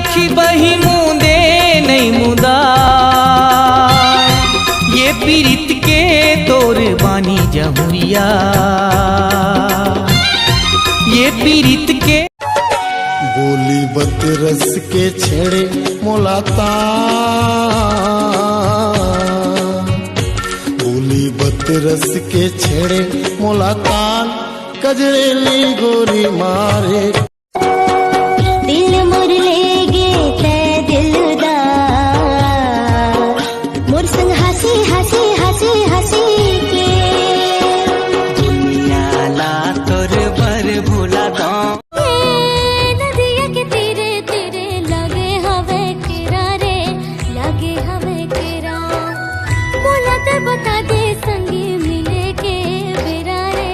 आखी बही मुंदे नहीं मुदा ये पीरित के तोर बानी जहुरिया ये पीरित के बोली बत रस के छेड़े मोलाता बोली बत रस के छेड़े मोलातान कजरेली गोरी मारे दिल मुर ले गे ते दिलदार मोर संग हंसी हंसी हंसी हंसी के दुनिया ला तोर बर भूला दो नदिया के तेरे तेरे लगे हवे केरा रे लगे हवे केरा बोला ते बता दे संगी मिले के बेरा रे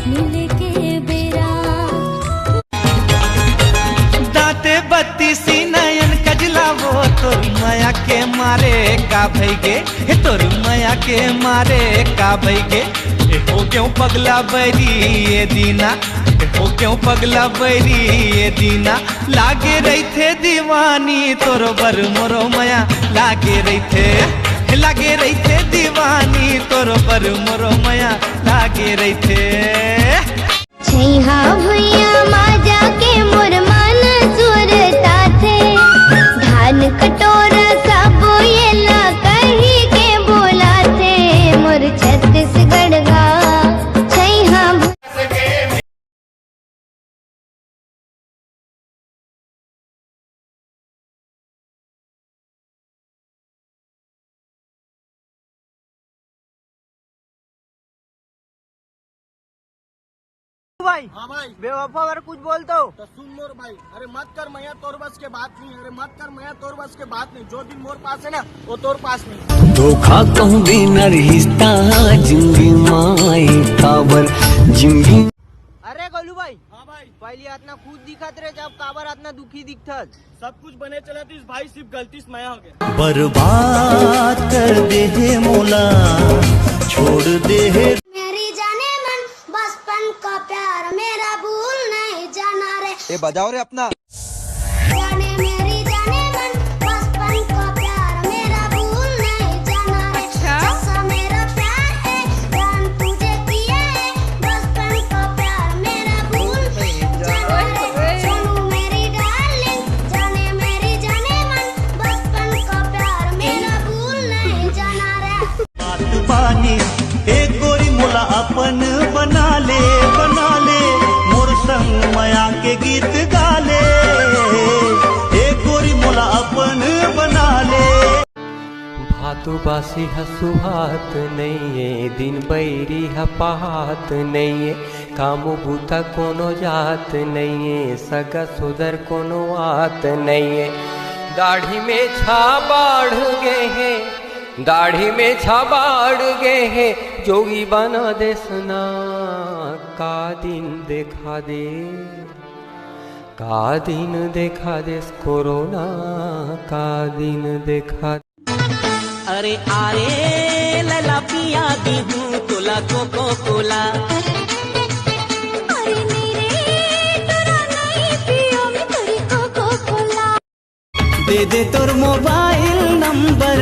मिले के बेरा दांते बत्तीसी नयन कजला वो तोर माया के मारे का भैगे तोर माया के मारे का भैगे हो क्यों पगला बैरी ये दीना हो क्यों पगला बैरी ये दीना लागे रही थे दीवानी तोरो बर मोरो माया लागे रही थे दीवानी तोरो बर मोरो माया लागे रही थे छैहा भैया माजा के मोर मन सुरता थे धान कटोरा सब ये ला कही के बोला थे मोर छत्तीसगढ़ गा छैहा भाई। हाँ भाई। बेवफा अगर कुछ बोलते हो तो सुन मोर भाई, अरे मत कर मैया तोर बस के बात नहीं, अरे मत कर मैया तोर बस के बात नहीं, जो दिन मोर पास है ना वो तोर पास नहीं। धोखा कहूँ बिना रिश्ता जिंदगी माई काबर जिंदगी। अरे गोलू भाई। हाँ भाई। पहले इतना खुद दिखत रहे जब काबर इतना दुखी दिखत सब कुछ बने चला तो इस भाई सिर्फ गलती से माया हो गया। बर्बाद कर दे है मोला छोड़ दे है मेरी जाने मन बचपन का प्यार मेरा भूल नहीं जाना रे ये बजाओ रे अपना जाने मेरी जाने मन बचपन का प्यार मेरा भूल नहीं जाना रे जैसा मेरा प्यार है जान तुझे किया है बचपन का प्यार मेरा भूल नहीं जाना रे सोनू मेरी डार्लिंग जाने मेरी जाने मन बचपन का प्यार मेरा भूल नहीं जाना रे बात बानी एक गोरी मोला अपन बना ले मोर संग माया के गीत गा ले एक गोरी मोला अपन बना ले भातु बासी हसुहात नहीं है दिन बैरी हपात नहीं है कामो बूता कोनो जात नहीं है सगा सुधर कोनो आत नहीं है दाढ़ी में छा बाढ़ गए हैं दाढ़ी में छाबाड़ गए हैं जोगी बना दे सना का दिन देखा दे कोरोना का दिन देखा अरे आरे लला पिया दी हूँ तोला कोको कोला अरे मेरे तोरा नहीं पियो मैं तेरी कोको कोला दे तोर मोबाइल नंबर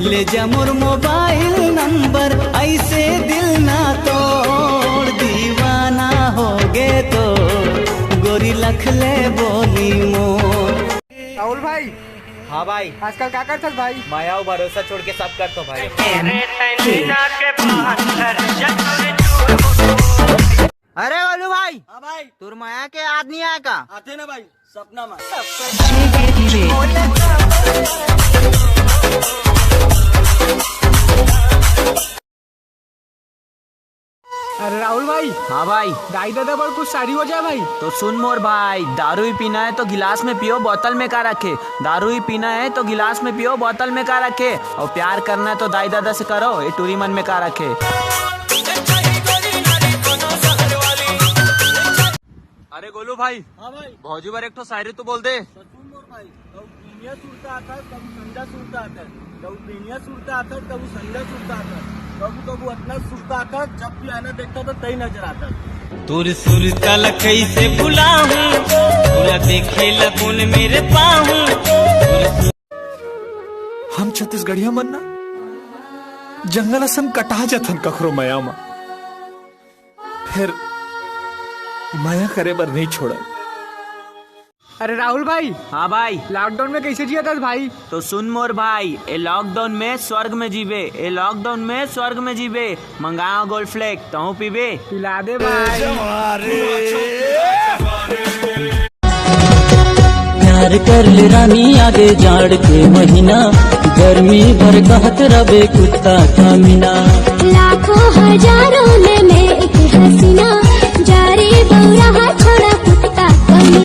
ले जा मोर मोबाइल नंबर ऐसे दिल ना तोड़ दीवाना हो गे तो गोरी लख ले बोली मोर। राहुल भाई। हाँ भाई। आजकल क्या करते भाई? माया भरोसा छोड़ के सब कर तो भाई। अरे गोलू भाई। हाँ भाई। तुर माया के याद नहीं आया का? आते ना भाई सपना में। अरे राहुल भाई। हाँ भाई। दाई दादा पर कुछ सारी हो जाए भाई तो सुन मोर भाई, दारू ही पीना है तो गिलास में पियो बोतल में का रखे, दारू ही पीना है तो गिलास में पियो बोतल में का रखे, और प्यार करना है तो दाई दादा से करो ये टूरी मन में का रखे। अरे गोलू भाई। हाँ भाई। भौजी बार एक तो शायरी तो बोल दे। तो सुन मोर भाई, कब प्रीमिया सुनता आता कब संजा सुनता आता कब प्रीमिया सुनता आता कब संजा सुनता आता कबू इतना सुनता आता जब भी आना देखता तो तई नजर आता। तुर सुर तल कैसे भुलाऊं देखे लगुन मेरे पाहू। हम छत्तीसगढ़िया मन ना जंगल असन कटा जथन कखरो माया मा, फिर माया करे बर नहीं छोड़ा। अरे राहुल भाई। हाँ भाई। लॉकडाउन में कैसे जिया था भाई? तो सुन मोर भाई, ए लॉकडाउन में स्वर्ग में जीवे, ए लॉकडाउन में स्वर्ग में जीवे। मंगाओ गोल्ड फ्लेक, तहु पीबे? पिला दे भाई। प्यार कर ले रानी आगे जाड़ के महीना, गर्मी भर कहत रबे कुत्ता का मीना। लाखों हजारों में एक हसीना, जारे बौरा छोड़ा कुत्ता कमी।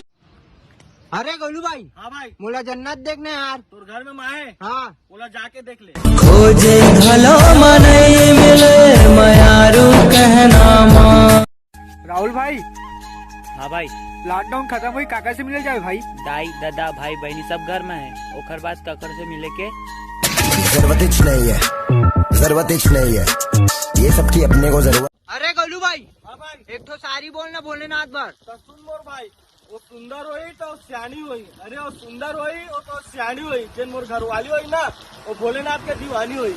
अरे गोलू भाई। हाँ भाई। मोला जन्नत देखने यार। तोर घर में माँ है? हाँ। बोला जाके देख ले। खोजे घलो मनई मिले मयारू कहना माँ। राहुल भाई। हाँ भाई। लॉकडाउन खत्म हुई, काका से मिले जाए भाई? दाई दादा भाई बहनी सब घर में है। ओखर बाद काकर से मिले के जरूरत नहीं है, जरूरत नहीं है, ये सबकी अपने को जरूरत। अरे गोलू भाई। हाँ भाई। एक तो सारी बोलना बोले ना बार। तो सुन मोर भाई, वो सुंदर होई तो सियानी होई। अरे वो सुंदर होई वो तो सियानी होई। जिन मोर घरवाली होई ना, वो भोलेनाथ के दीवानी होई।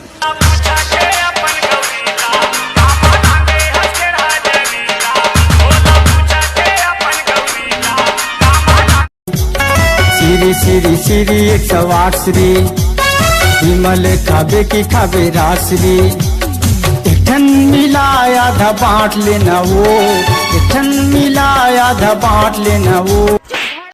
श्री श्री श्री 108 श्री विमल खाबे की खाबे राश्री। इठन मिलाया आधा बांट लेना वो, इठन मिलाया आधा बांट लेना वो।